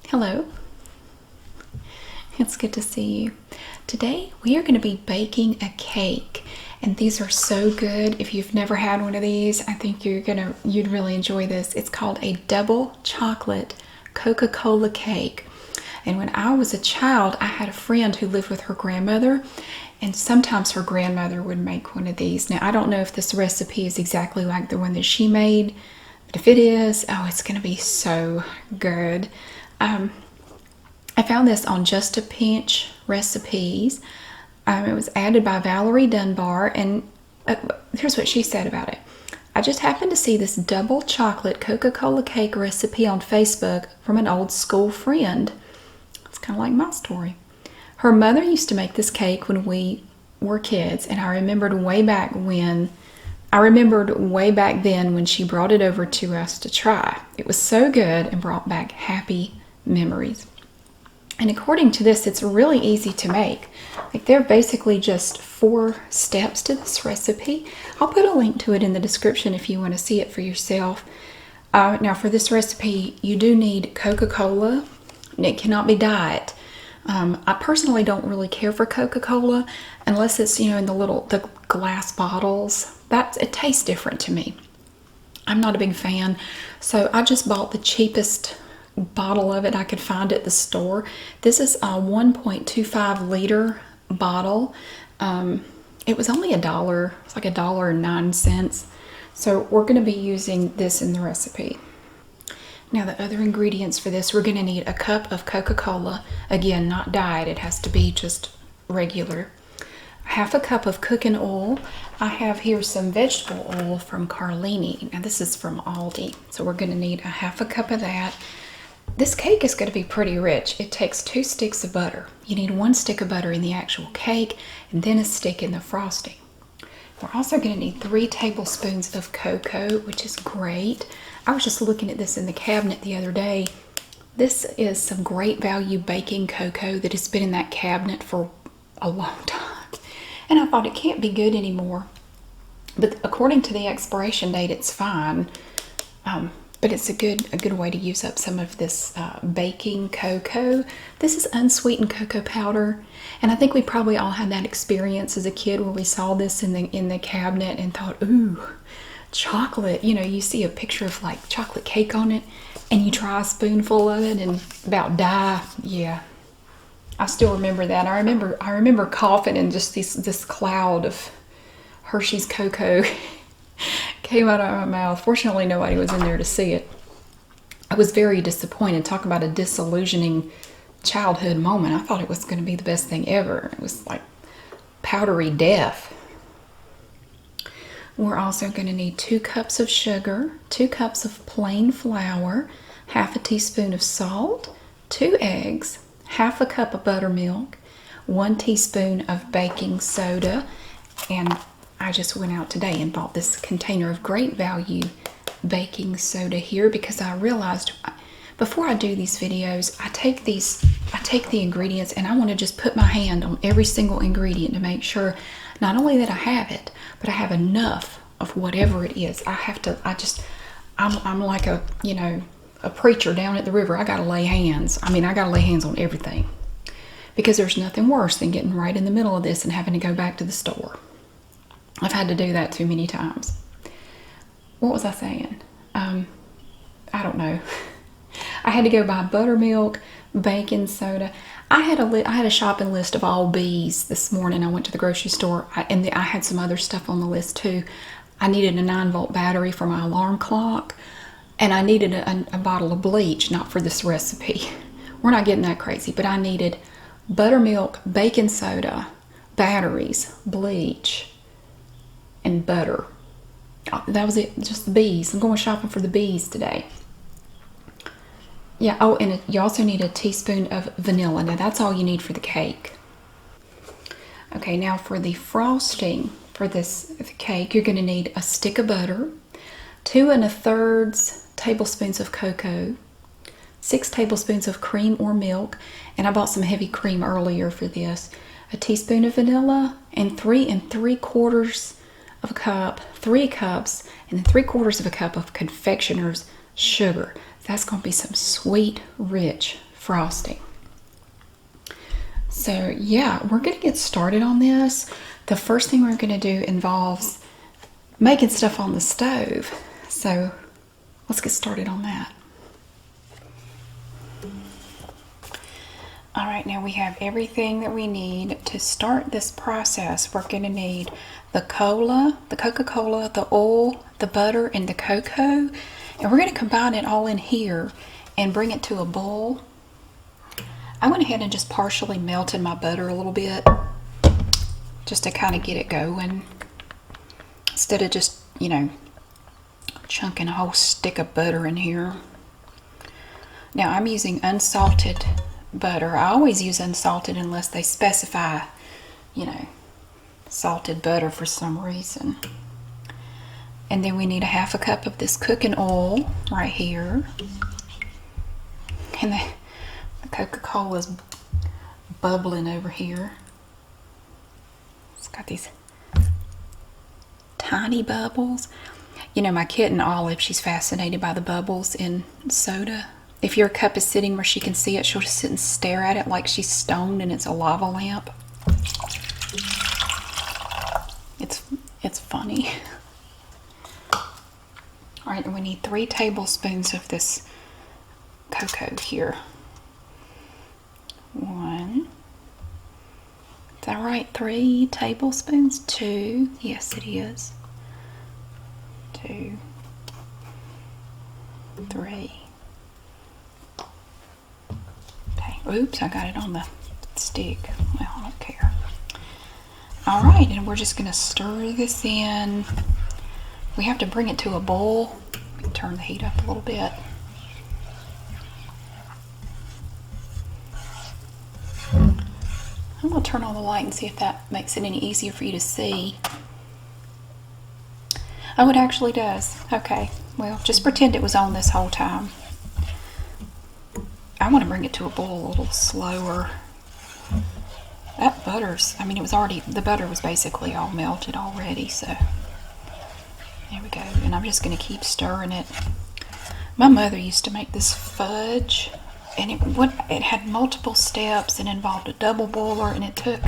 Hello. It's good to see you. Today we are going to be baking a cake, and these are so good. If you've never had one of these, I think you'd really enjoy this. It's called a double chocolate Coca Cola cake. And when I was a child, I had a friend who lived with her grandmother, and sometimes her grandmother would make one of these. Now, I don't know if this recipe is exactly like the one that she made, but if it is, oh, it's going to be so good. I found this on Just a Pinch Recipes. It was added by Valerie Dunbar, and here's what she said about it. I just happened to see this double chocolate Coca-Cola cake recipe on Facebook from an old school friend. It's kind of like my story. Her mother used to make this cake when we were kids, and I remembered way back then when she brought it over to us to try. It was so good and brought back happy memories. And according to this, it's really easy to make. Like, there are basically just 4 steps to this recipe. I'll put a link to it in the description if you want to see it for yourself. Now, for this recipe, you do need Coca-Cola, and it cannot be diet. I personally don't really care for Coca-Cola unless it's, in the glass bottles. It tastes different to me. I'm not a big fan, so I just bought the cheapest bottle of it I could find at the store. This is a 1.25 liter bottle. It was only $1. It's like $1.09. So we're going to be using this in the recipe. Now, the other ingredients for this, we're going to need a cup of Coca-Cola. Again, not diet. It has to be just regular. Half a cup of cooking oil. I have here some vegetable oil from Carlini. Now, this is from Aldi. So we're going to need a half a cup of that. This cake is going to be pretty rich. It takes 2 sticks of butter. You need 1 stick of butter in the actual cake and then a stick in the frosting. We're also going to need 3 tablespoons of cocoa, which is great. I was just looking at this in the cabinet the other day. This is some great value baking cocoa that has been in that cabinet for a long time. And I thought, it can't be good anymore. But according to the expiration date, it's fine. But it's a good way to use up some of this baking cocoa. This is unsweetened cocoa powder, and I think we probably all had that experience as a kid where we saw this in the cabinet and thought, ooh, chocolate. You see a picture of like chocolate cake on it, and you try a spoonful of it and about die. Yeah, I still remember that. I remember coughing and just this cloud of Hershey's cocoa came out of my mouth. Fortunately, nobody was in there to see it. I was very disappointed. Talk about a disillusioning childhood moment. I thought it was going to be the best thing ever. It was like powdery death. We're also going to need 2 cups of sugar, 2 cups of plain flour, half a teaspoon of salt, 2 eggs, half a cup of buttermilk, 1 teaspoon of baking soda, and I just went out today and bought this container of great value baking soda here because I realized before I do these videos, I take the ingredients and I want to just put my hand on every single ingredient to make sure not only that I have it, but I have enough of whatever it is. I'm like a preacher down at the river. I got to lay hands. I got to lay hands on everything because there's nothing worse than getting right in the middle of this and having to go back to the store. I've had to do that too many times. What was I saying? I don't know. I had to go buy buttermilk, baking soda. I had a shopping list of all B's this morning. I went to the grocery store, and I had some other stuff on the list too. I needed a 9-volt battery for my alarm clock, and I needed a bottle of bleach, not for this recipe. We're not getting that crazy, but I needed buttermilk, baking soda, batteries, bleach, and butter. That was it, just the B's. I'm going shopping for the B's today. Yeah, oh, and you also need a teaspoon of vanilla. Now, that's all you need for the cake. Okay, now for the frosting for this cake, you're going to need a stick of butter, 2 1/3 tablespoons of cocoa, 6 tablespoons of cream or milk, and I bought some heavy cream earlier for this, a teaspoon of vanilla, and 3 3/4 of a cup, 3 cups, and then 3/4 of a cup of confectioner's sugar. That's going to be some sweet, rich frosting. So yeah, we're going to get started on this. The first thing we're going to do involves making stuff on the stove. So let's get started on that. All right, now we have everything that we need to start this process. We're going to need the cola, the Coca Cola, the oil, the butter, and the cocoa. And we're going to combine it all in here and bring it to a boil. I went ahead and just partially melted my butter a little bit just to kind of get it going. Instead of just, you know, chunking a whole stick of butter in here. Now I'm using unsalted butter. I always use unsalted unless they specify, you know, salted butter for some reason. And then we need a half a cup of this cooking oil right here. And the Coca-Cola is bubbling over here. It's got these tiny bubbles. You know, my kitten Olive, she's fascinated by the bubbles in soda. If your cup is sitting where she can see it, she'll just sit and stare at it like she's stoned and it's a lava lamp. It's funny. All right, and we need 3 tablespoons of this cocoa here. 1. Is that right? 3 tablespoons? 2. Yes, it is. 2. 3. Okay. Oops, I got it on the stick. Well, I don't care. All right, and we're just going to stir this in. We have to bring it to a boil. Turn the heat up a little bit. I'm going to turn on the light and see if that makes it any easier for you to see. Oh, it actually does. Okay, well, just pretend it was on this whole time. I want to bring it to a boil a little slower. That butter's, I mean, it was already, the butter was basically all melted already, so there we go. And I'm just going to keep stirring it. My mother used to make this fudge, and it had multiple steps and involved a double boiler, and it took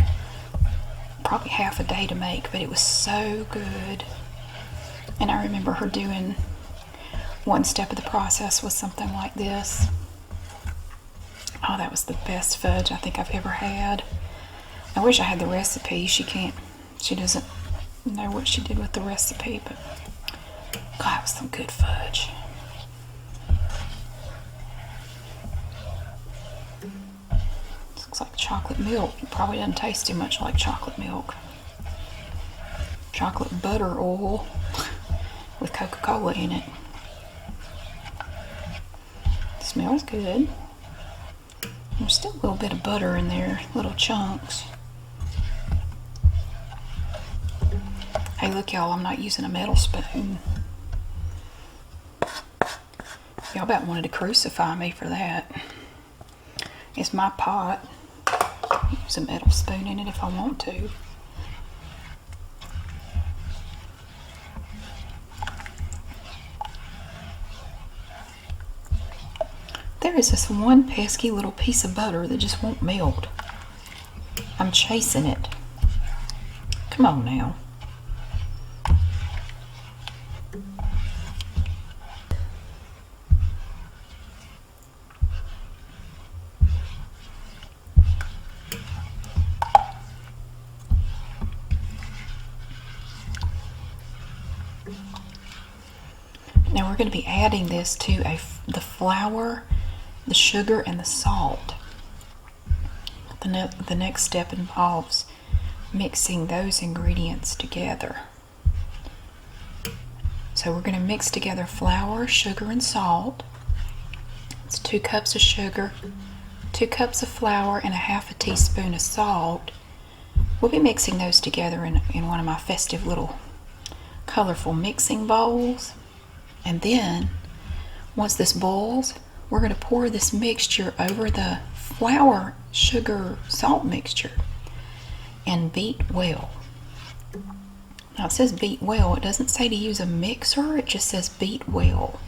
probably half a day to make, but it was so good. And I remember her doing one step of the process was something like this. Oh, that was the best fudge I think I've ever had. I wish I had the recipe. She doesn't know what she did with the recipe, but God, it was some good fudge. This looks like chocolate milk. It probably doesn't taste too much like chocolate milk. Chocolate butter oil with Coca Cola in it. It smells good. There's still a little bit of butter in there, little chunks. Hey, look, y'all, I'm not using a metal spoon. Y'all about wanted to crucify me for that. It's my pot. Use a metal spoon in it if I want to. There is this one pesky little piece of butter that just won't melt. I'm chasing it. Come on now. Now we're going to be adding this to the flour, the sugar, and the salt. The next step involves mixing those ingredients together. So we're going to mix together flour, sugar, and salt. It's 2 cups of sugar, 2 cups of flour, and a half a teaspoon of salt. We'll be mixing those together in one of my festive little colorful mixing bowls. And then, once this boils, we're going to pour this mixture over the flour, sugar, salt mixture and beat well. Now it says beat well. It doesn't say to use a mixer. It just says beat well.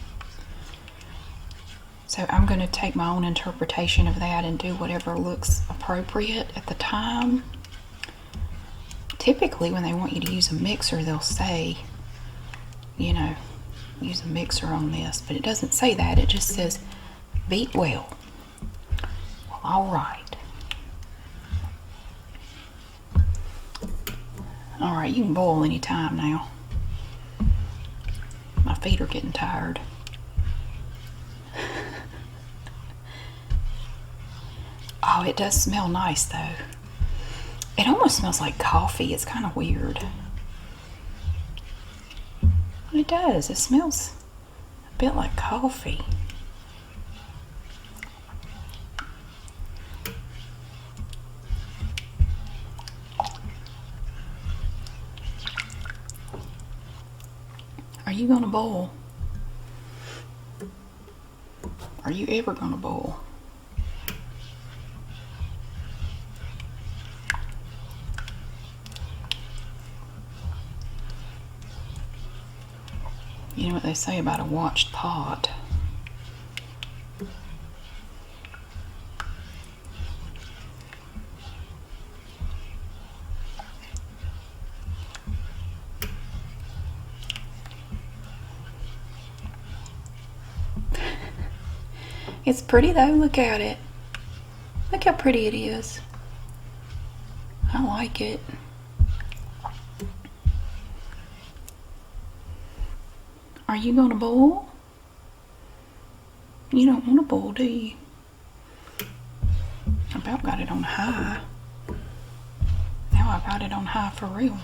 So I'm going to take my own interpretation of that and do whatever looks appropriate at the time. Typically, when they want you to use a mixer, they'll say, you know, use a mixer on this, but it doesn't say that. It just says beat well. Well, all right. All right, you can boil any time now. My feet are getting tired. Oh, it does smell nice though. It almost smells like coffee. It's kind of weird. It does. It smells a bit like coffee. Are you gonna boil? Are you ever gonna boil? You know what they say about a watched pot. It's pretty though, look at it. Look how pretty it is. I like it. Are you gonna boil? You don't want to boil, do you? I about got it on high. Now I got it on high for real.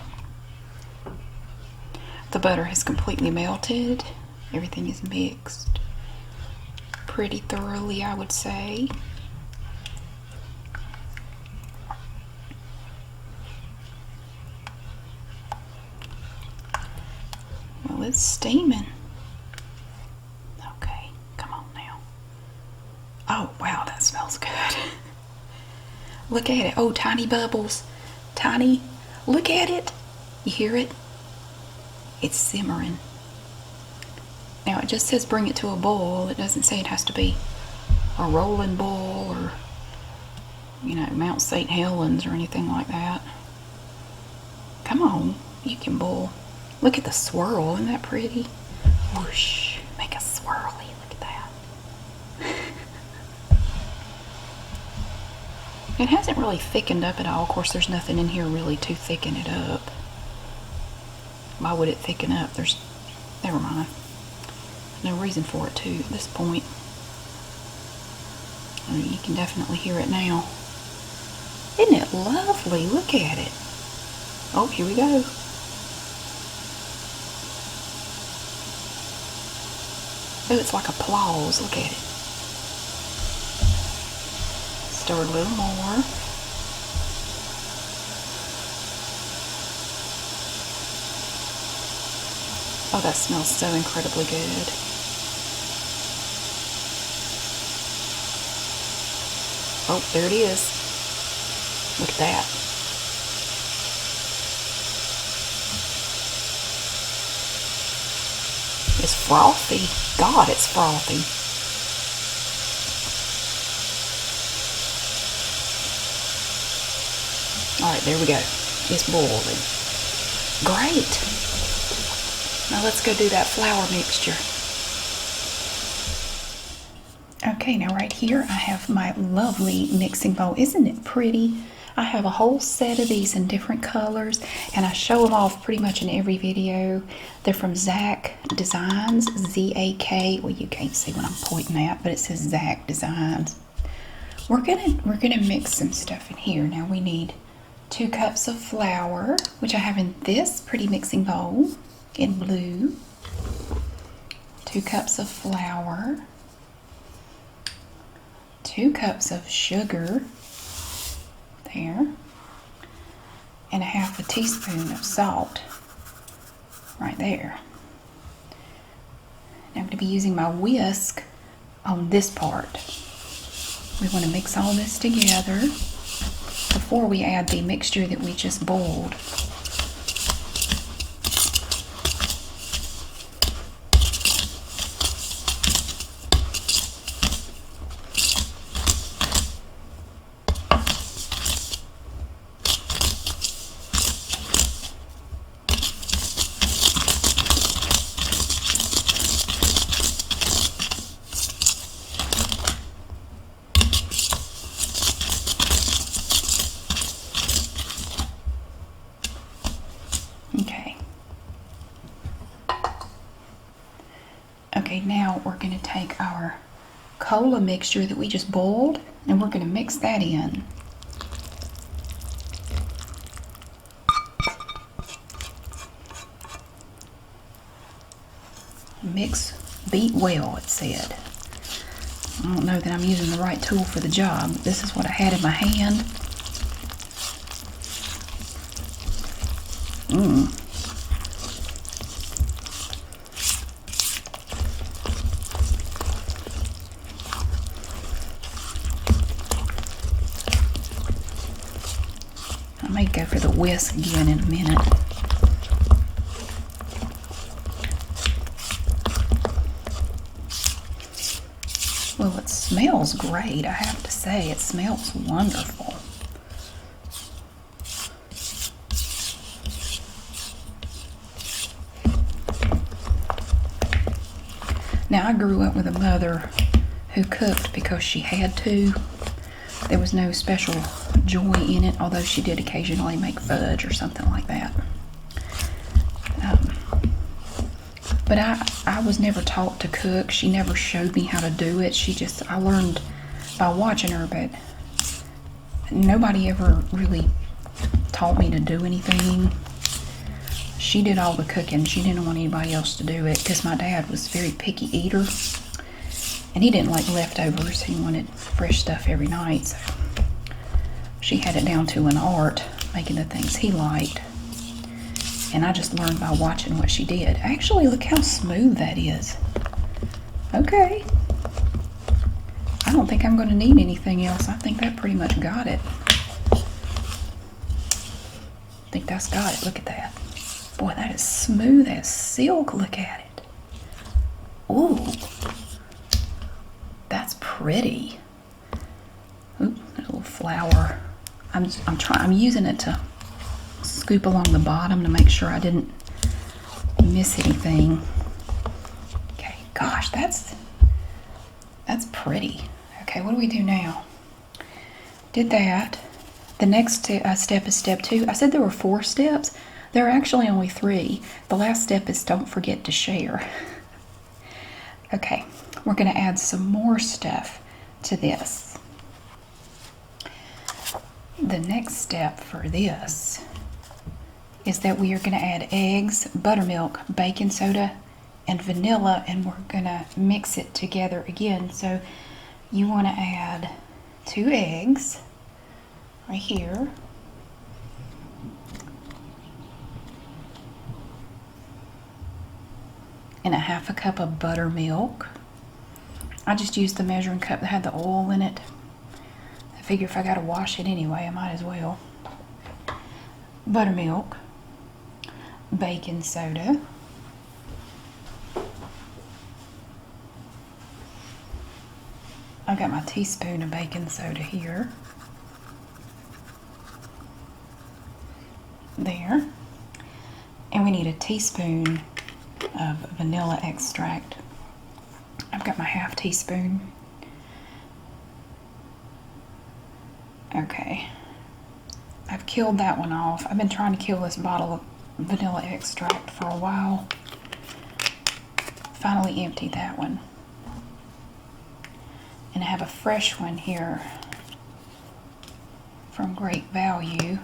The butter has completely melted. Everything is mixed pretty thoroughly, I would say. Well, it's steaming. Okay, come on now. Oh, wow, that smells good. Look at it. Oh, tiny bubbles. Tiny. Look at it. You hear it? It's simmering. Now, it just says bring it to a boil. It doesn't say it has to be a rolling boil or, you know, Mount St. Helens or anything like that. Come on. You can boil. Look at the swirl. Isn't that pretty? Whoosh. Make a swirly. Look at that. It hasn't really thickened up at all. Of course, there's nothing in here really to thicken it up. Why would it thicken up? Never mind. No reason for it to at this point. I mean, you can definitely hear it now. Isn't it lovely? Look at it. Oh, here we go. Oh, it's like applause. Look at it. Stir a little more. Oh, that smells so incredibly good. Oh, there it is. Look at that. It's frothy. God, it's frothy. All right, there we go. It's boiling. Great. Now let's go do that flour mixture. Okay, now right here I have my lovely mixing bowl. Isn't it pretty? I have a whole set of these in different colors, and I show them off pretty much in every video. They're from Zak Designs, Z-A-K. Well, you can't see what I'm pointing at, but it says Zak Designs. We're gonna mix some stuff in here. Now we need 2 cups of flour, which I have in this pretty mixing bowl in blue. 2 cups of flour. 2 cups of sugar. There. And 1/2 teaspoon of salt. Right there. Now I'm going to be using my whisk on this part. We want to mix all this together before we add the mixture that we just boiled. now we're going to take our cola mixture that we just boiled and we're going to mix that in. Mix, beat well, it said. I don't know that I'm using the right tool for the job. This is what I had in my hand. I may go for the whisk again in a minute. Well, it smells great, I have to say. It smells wonderful. Now, I grew up with a mother who cooked because she had to. There was no special joy in it, although she did occasionally make fudge or something like that. But I was never taught to cook. She never showed me how to do it. I learned by watching her, but nobody ever really taught me to do anything. She did all the cooking. She didn't want anybody else to do it because my dad was a very picky eater. And he didn't like leftovers. He wanted fresh stuff every night. So she had it down to an art, making the things he liked. And I just learned by watching what she did. Actually, look how smooth that is. Okay. I don't think I'm going to need anything else. I think that pretty much got it. I think that's got it. Look at that. Boy, that is smooth as silk. Look at it. Ooh. That's pretty. Ooh, a little flour. I'm using it to scoop along the bottom to make sure I didn't miss anything. Okay, gosh, that's pretty. Okay, what do we do now? Did that. The next step is step 2. I said there were 4 steps. There are actually only 3. The last step is don't forget to share. Okay, we're going to add some more stuff to this. The next step for this is that we are going to add eggs, buttermilk, baking soda, and vanilla, and we're going to mix it together again. So you want to add 2 eggs right here. And a 1/2 cup of buttermilk. I just used the measuring cup that had the oil in it. I figure if I got to wash it anyway, I might as well. Buttermilk. Baking soda. I got my teaspoon of baking soda here. There. And we need a teaspoon of vanilla extract. I've got my 1/2 teaspoon. Okay. I've killed that one off. I've been trying to kill this bottle of vanilla extract for a while. Finally emptied that one. And I have a fresh one here from Great Value.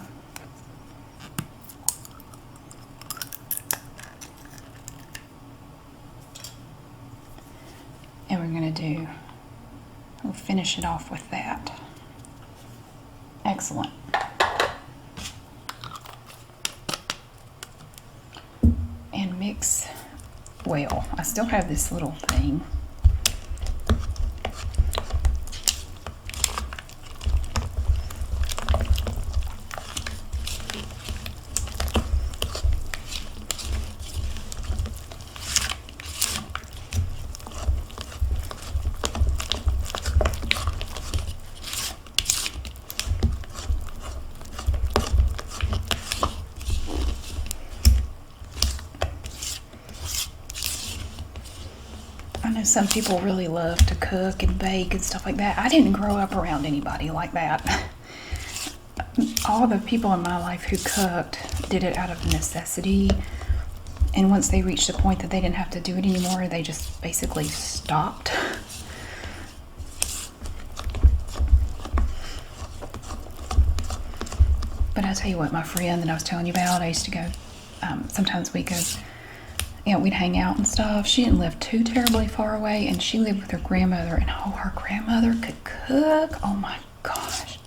And we're going to we'll finish it off with that. Excellent. And mix well. I still have this little thing. I know some people really love to cook and bake and stuff like that. I didn't grow up around anybody like that. All the people in my life who cooked did it out of necessity. And once they reached the point that they didn't have to do it anymore, they just basically stopped. But I tell you what, my friend that I was telling you about, I used to go, sometimes we go, we'd hang out and stuff. She didn't live too terribly far away, and she lived with her grandmother, and her grandmother could cook. Oh my gosh.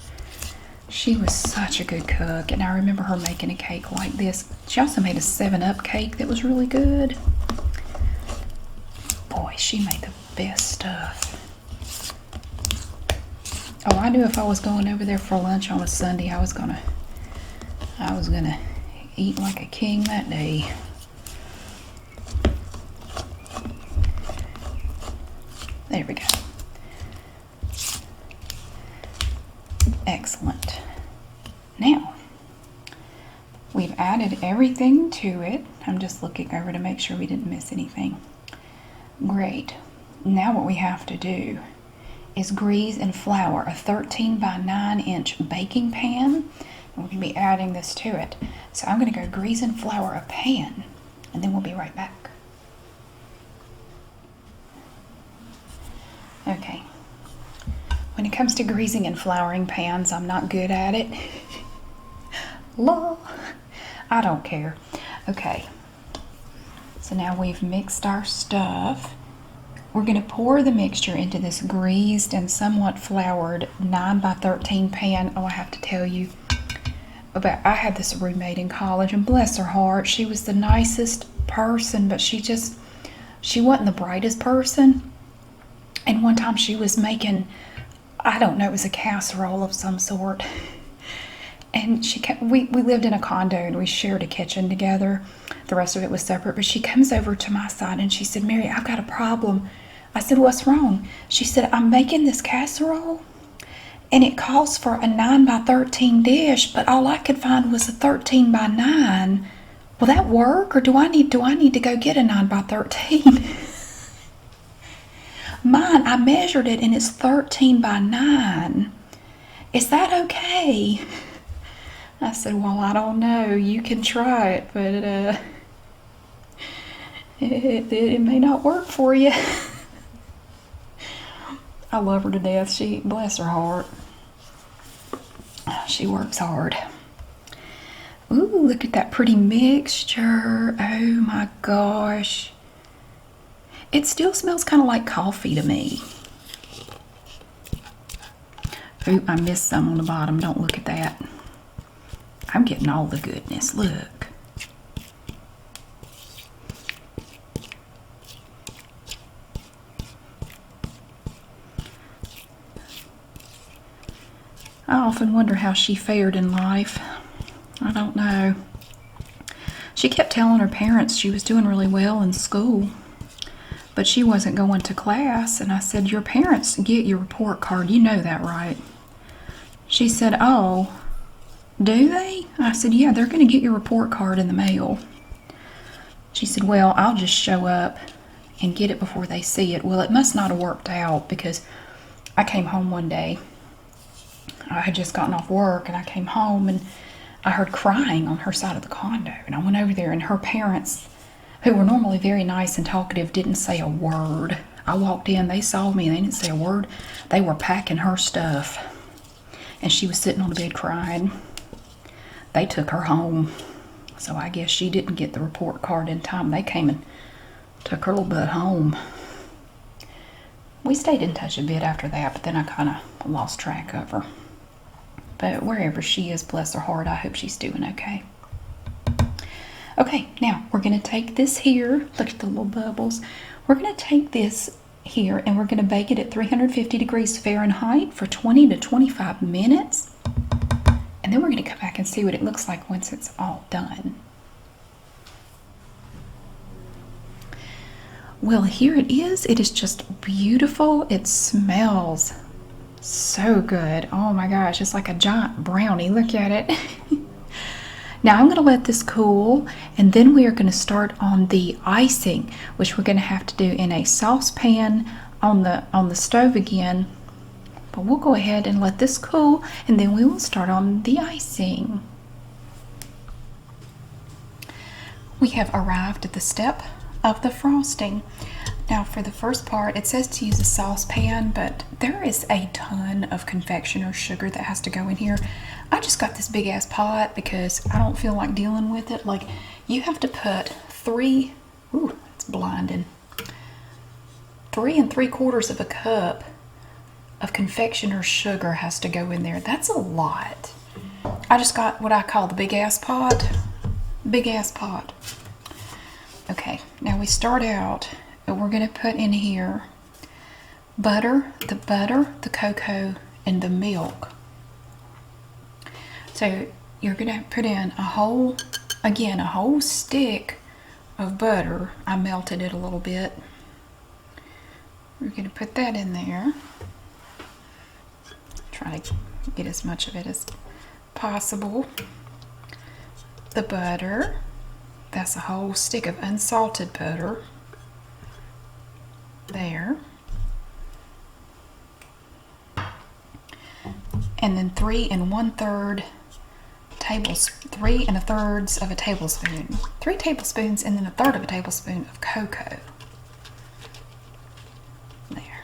She was such a good cook, and I remember her making a cake like this. She also made a 7-Up cake that was really good. Boy, she made the best stuff. Oh, I knew if I was going over there for lunch on a Sunday, I was gonna eat like a king that day. There we go. Excellent. Now, we've added everything to it. I'm just looking over to make sure we didn't miss anything. Great. Now what we have to do is grease and flour a 13 by 9 inch baking pan. And we're going to be adding this to it. So I'm going to go grease and flour a pan, and then we'll be right back. Okay. When it comes to greasing and flouring pans, I'm not good at it. Lol. I don't care. Okay. So now we've mixed our stuff. We're going to pour the mixture into this greased and somewhat floured 9 by 13 pan. Oh, I have to tell you I had this roommate in college, and bless her heart, she was the nicest person, but she wasn't the brightest person. And one time she was making, I don't know, it was a casserole of some sort. And we lived in a condo, and we shared a kitchen together. The rest of it was separate. But she comes over to my side and she said, "Mary, I've got a problem." I said, "What's wrong?" She said, "I'm making this casserole, and it calls for a 9 by 13 dish, but all I could find was a 13 by 9. Will that work, or do I need to go get a 9 by 13? Mine, I measured it, and it's 13 by 9. Is that okay?" I said, "Well, I don't know. You can try it, but it may not work for you." I love her to death. Bless her heart. She works hard. Ooh, look at that pretty mixture. Oh my gosh. It still smells kind of like coffee to me. Ooh, I missed some on the bottom. Don't look at that. I'm getting all the goodness. Look. I often wonder how she fared in life. I don't know. She kept telling her parents she was doing really well in school, but she wasn't going to class. And I said, "Your parents get your report card. You know that, right?" She said, "Oh, do they?" I said, "Yeah, they're going to get your report card in the mail." She said, "Well, I'll just show up and get it before they see it." Well, it must not have worked out, because I came home one day. I had just gotten off work, and I came home, and I heard crying on her side of the condo. And I went over there, and her parents, who were normally very nice and talkative, didn't say a word. I walked in, they saw me, and they didn't say a word. They were packing her stuff, and she was sitting on the bed crying. They took her home, so I guess she didn't get the report card in time. They came and took her little butt home. We stayed in touch a bit after that, but then I kind of lost track of her. But wherever she is, bless her heart, I hope she's doing okay. Okay, now we're going to take this here. Look at the little bubbles. We're going to take this here, and we're going to bake it at 350 degrees Fahrenheit for 20 to 25 minutes. And then we're going to come back and see what it looks like once it's all done. Well, here it is. It is just beautiful. It smells so good. Oh my gosh, it's like a giant brownie. Look at it. Now I'm going to let this cool, and then we are going to start on the icing, which we're going to have to do in a saucepan on the stove again. But we'll go ahead and let this cool, and then we will start on the icing. we have arrived at the step of the frosting. Now for the first part, it says to use a saucepan, but there is a ton of confectioner's sugar that has to go in here. I just got this big ass pot because I don't feel like dealing with it. Like, you have to put 3, ooh, it's blinding, 3 3/4 of a cup of confectioner's sugar has to go in there. That's a lot. I just got what I call the big ass pot. Big ass pot. Okay, now we start out, and we're gonna put in here butter, the cocoa, and the milk. So you're gonna put in a whole stick of butter. I melted it a little bit. We're gonna put that in there. Try to get as much of it as possible. The butter, that's a whole stick of unsalted butter. There. And then 3 1/3 of a tablespoon. 3 tablespoons and then 1/3 of a tablespoon of cocoa. There.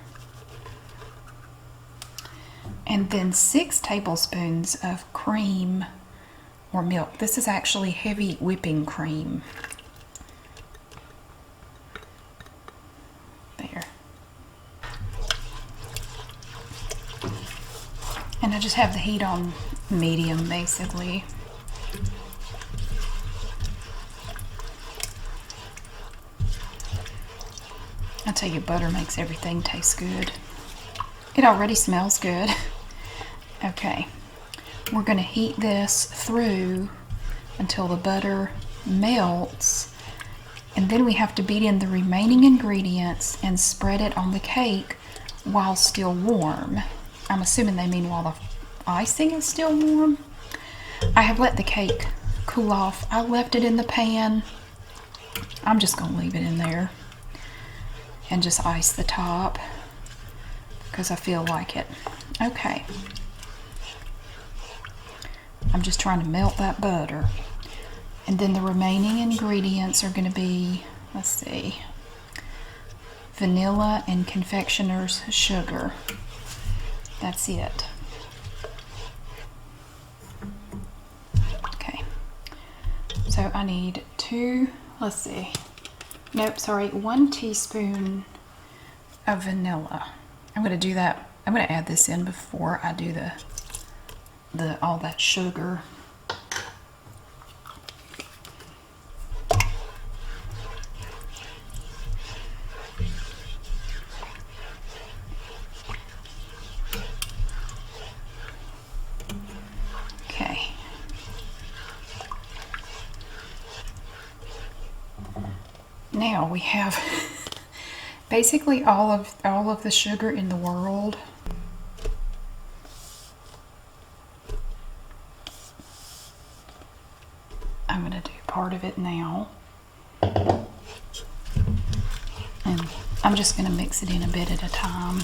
And then 6 tablespoons of cream or milk. This is actually heavy whipping cream. There. And I just have the heat on medium, basically. I tell you, butter makes everything taste good. It already smells good. Okay. We're going to heat this through until the butter melts, and then we have to beat in the remaining ingredients and spread it on the cake while still warm. I'm assuming they mean while the icing is still warm. I have let the cake cool off. I left it in the pan. I'm just going to leave it in there and just ice the top because I feel like it. Okay. I'm just trying to melt that butter. And then the remaining ingredients are going to be, let's see, vanilla and confectioner's sugar. That's it. Okay. So I need 1 teaspoon of vanilla. I'm going to do that. I'm going to add this in before I do all that sugar. Okay. Now we have basically all of the sugar in the world. I'm going to do part of it now, and I'm just going to mix it in a bit at a time.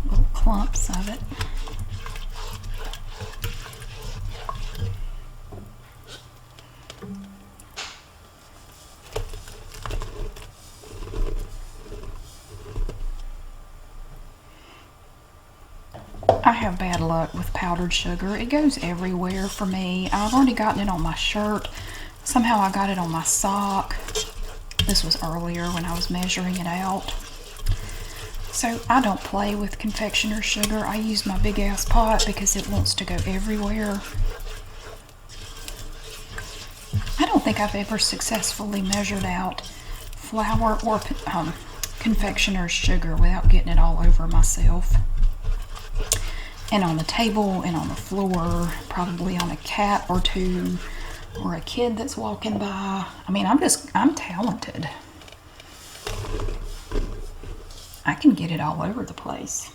Little clumps of it. I have bad luck with powdered sugar. It goes everywhere for me. I've already gotten it on my shirt. Somehow I got it on my sock. This was earlier when I was measuring it out. So I don't play with confectioner's sugar. I use my big ass pot because it wants to go everywhere. I don't think I've ever successfully measured out flour or confectioner's sugar without getting it all over myself. And on the table and on the floor, probably on a cat or two or a kid that's walking by. I mean, I'm talented. I can get it all over the place.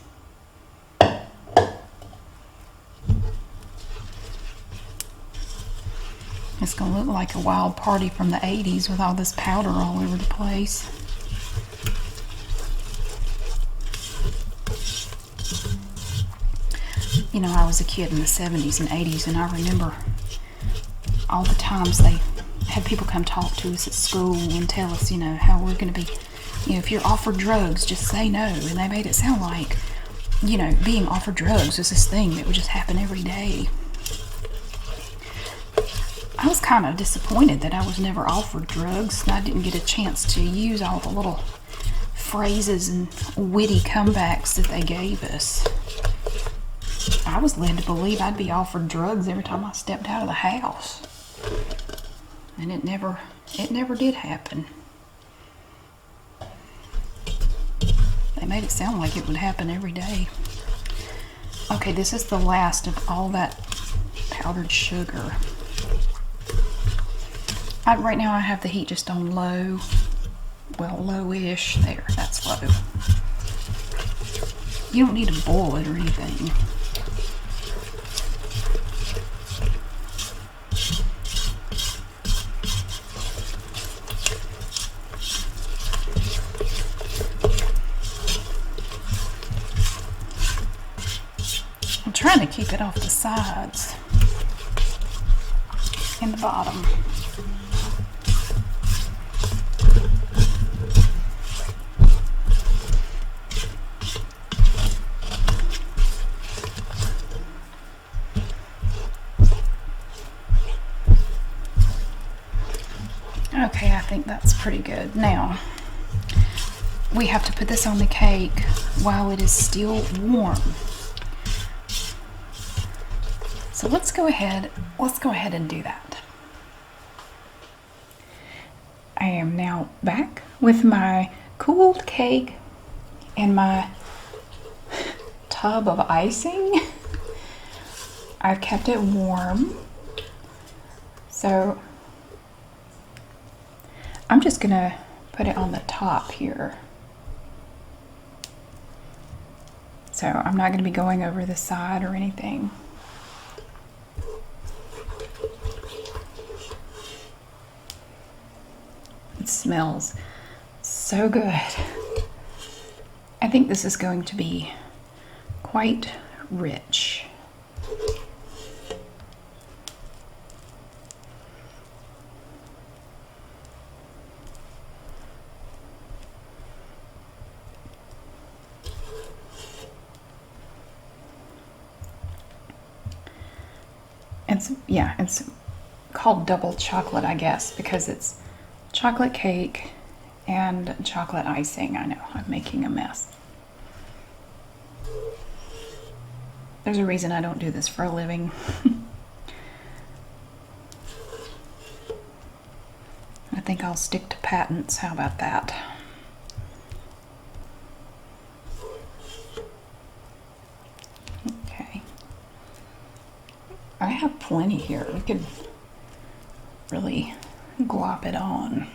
It's gonna look like a wild party from the 80s with all this powder all over the place. You know, I was a kid in the 70s and 80s, and I remember all the times they had people come talk to us at school and tell us, you know, how we're going to be, you know, if you're offered drugs, just say no. And they made it sound like, you know, being offered drugs was this thing that would just happen every day. I was kind of disappointed that I was never offered drugs, and I didn't get a chance to use all the little phrases and witty comebacks that they gave us. I was led to believe I'd be offered drugs every time I stepped out of the house. And it never did happen. They made it sound like it would happen every day. Okay, this is the last of all that powdered sugar. Right now I have the heat just on low. Well, low-ish. There, that's low. You don't need to boil it or anything. I'm trying to keep it off the sides and the bottom. Okay, I think that's pretty good. Now, we have to put this on the cake while it is still warm. So let's go ahead and do that. I am now back with my cooled cake and my tub of icing. I've kept it warm. So I'm just gonna put it on the top here. So I'm not gonna be going over the side or anything. It smells so good. I think this is going to be quite rich. It's called double chocolate, I guess, because it's chocolate cake and chocolate icing. I know, I'm making a mess. There's a reason I don't do this for a living. I think I'll stick to patents. How about that? Okay. I have plenty here. We could really glop it on.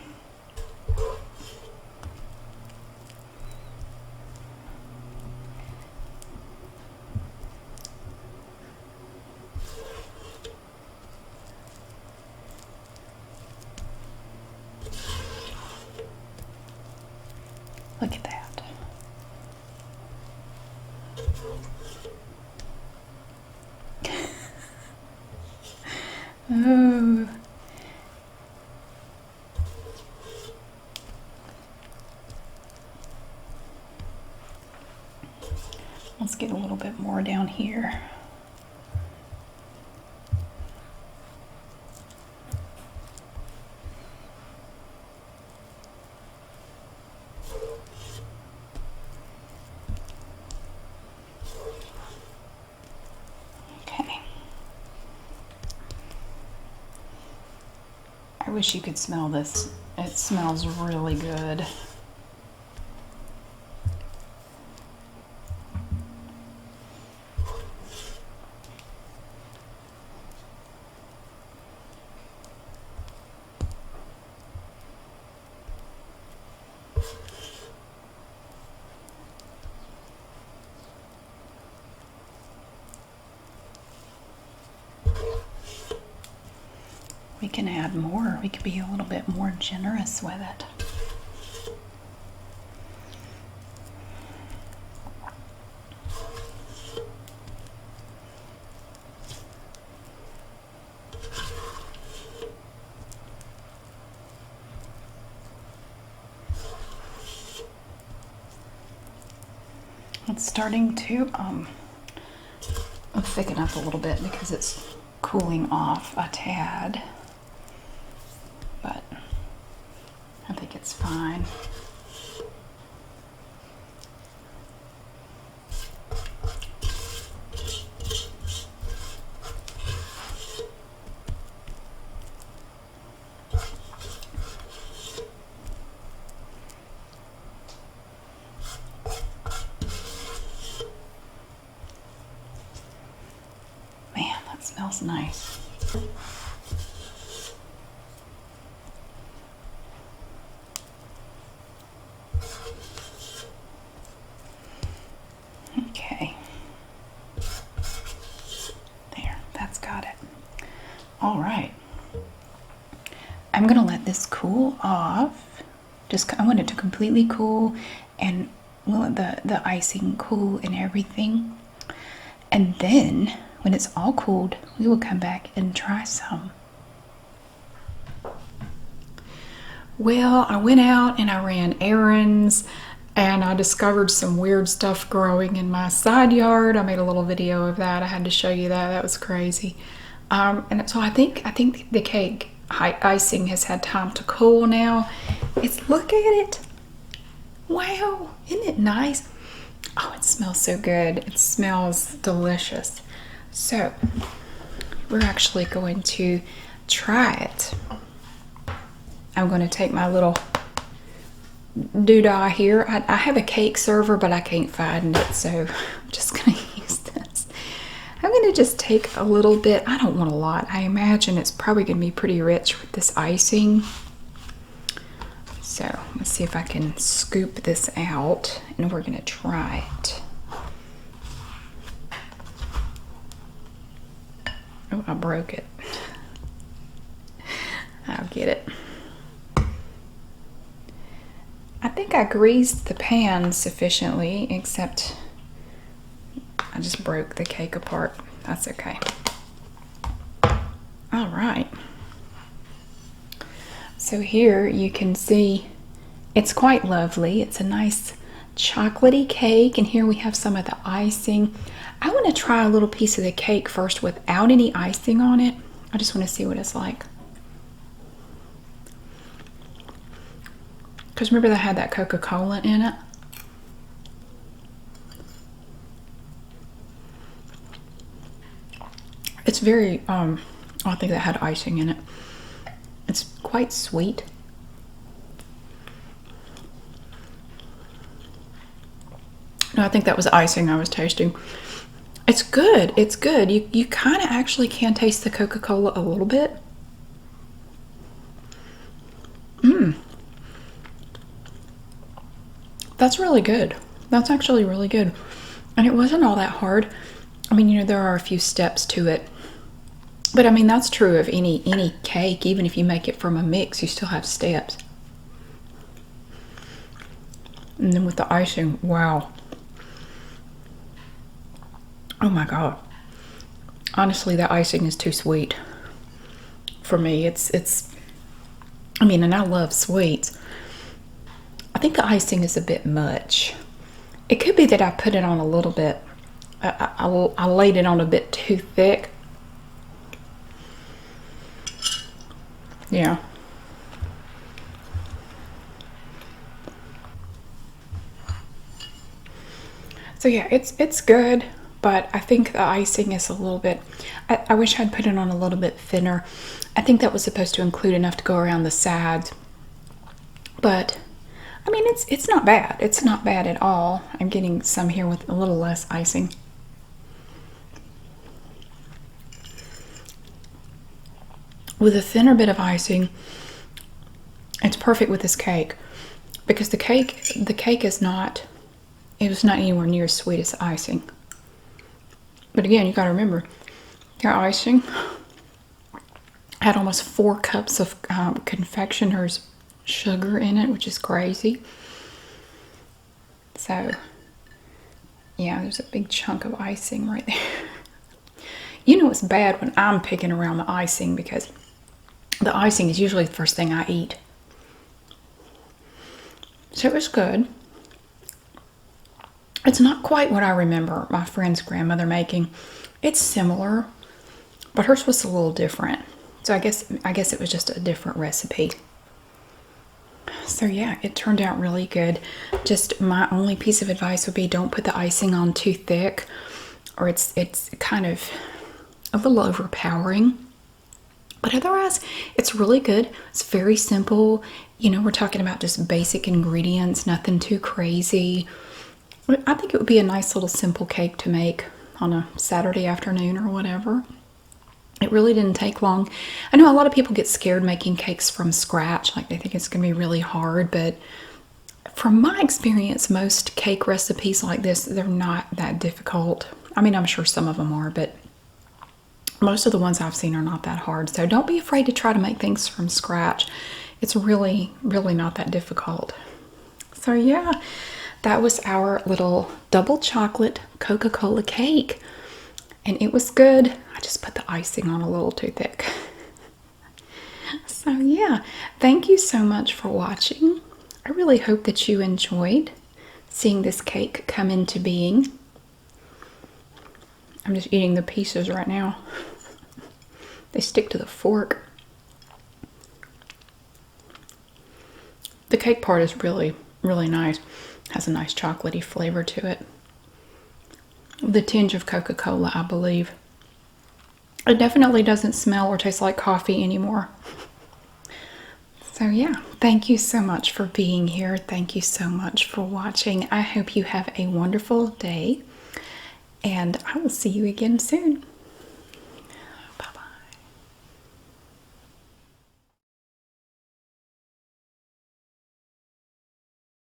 Look at that. Oh. Let's get a little bit more down here. Okay. I wish you could smell this. It smells really good. We can add more. We could be a little bit more generous with it. It's starting to thicken up a little bit because it's cooling off a tad, but I think it's fine. Smells nice. Okay. There, that's got it. All right. I'm gonna let this cool off. I want it to completely cool, and we'll let the icing cool and everything. And then when it's all cooled, we will come back and try some. Well, I went out and I ran errands, and I discovered some weird stuff growing in my side yard. I made a little video of that. I had to show you that. That was crazy. And so I think the cake icing has had time to cool now. Look at it. Wow, isn't it nice? Oh, it smells so good. It smells delicious. So we're actually going to try it. I'm going to take my little doodah here. I have a cake server, but I can't find it, so I'm just going to use this. I'm going to just take a little bit. I don't want a lot. I imagine it's probably going to be pretty rich with this icing. So let's see if I can scoop this out, and we're going to try it. Oh, I broke it. I'll get it. I think I greased the pan sufficiently, except I just broke the cake apart. That's okay. All right. So here you can see it's quite lovely. It's a nice chocolatey cake, and here we have some of the icing. I want to try a little piece of the cake first without any icing on it. I just want to see what it's like. Because remember that had that Coca Cola in it? It's very, I think that had icing in it. It's quite sweet. No, I think that was icing I was tasting. It's good. It's good. You kind of actually can taste the Coca Cola a little bit. That's really good. That's actually really good. And it wasn't all that hard. I mean, you know, there are a few steps to it. But I mean, that's true of any cake. Even if you make it from a mix, you still have steps. And then with the icing, wow. Oh my God. Honestly, the icing is too sweet for me. I mean, and I love sweets. I think the icing is a bit much. It could be that I put it on a little bit. I laid it on a bit too thick. Yeah. So yeah, it's good, but I think the icing is a little bit, I wish I'd put it on a little bit thinner. I think that was supposed to include enough to go around the sides. But I mean, it's not bad. It's not bad at all. I'm getting some here with a little less icing. With a thinner bit of icing, it's perfect with this cake, because the cake is not, it was not anywhere near as sweet as the icing. But again, you got to remember, your icing had almost 4 cups of confectioner's sugar in it, which is crazy. So yeah, there's a big chunk of icing right there. You know, it's bad when I'm picking around the icing, because the icing is usually the first thing I eat. So it was good. It's not quite what I remember my friend's grandmother making. It's similar, but hers was a little different. So I guess it was just a different recipe. So yeah, it turned out really good. Just my only piece of advice would be don't put the icing on too thick, or it's kind of a little overpowering. But otherwise, it's really good. It's very simple. You know, we're talking about just basic ingredients, nothing too crazy. I think it would be a nice little simple cake to make on a Saturday afternoon or whatever. It really didn't take long. I know a lot of people get scared making cakes from scratch, like they think it's going to be really hard, but from my experience, most cake recipes like this, they're not that difficult. I mean, I'm sure some of them are, but most of the ones I've seen are not that hard. So don't be afraid to try to make things from scratch. It's really, really not that difficult. So yeah, that was our little double chocolate Coca Cola cake. And it was good. I just put the icing on a little too thick. So yeah, thank you so much for watching. I really hope that you enjoyed seeing this cake come into being. I'm just eating the pieces right now. They stick to the fork. The cake part is really, really nice. Has a nice chocolatey flavor to it. The tinge of Coca-Cola, I believe. It definitely doesn't smell or taste like coffee anymore. So yeah, thank you so much for being here. Thank you so much for watching. I hope you have a wonderful day, and I will see you again soon.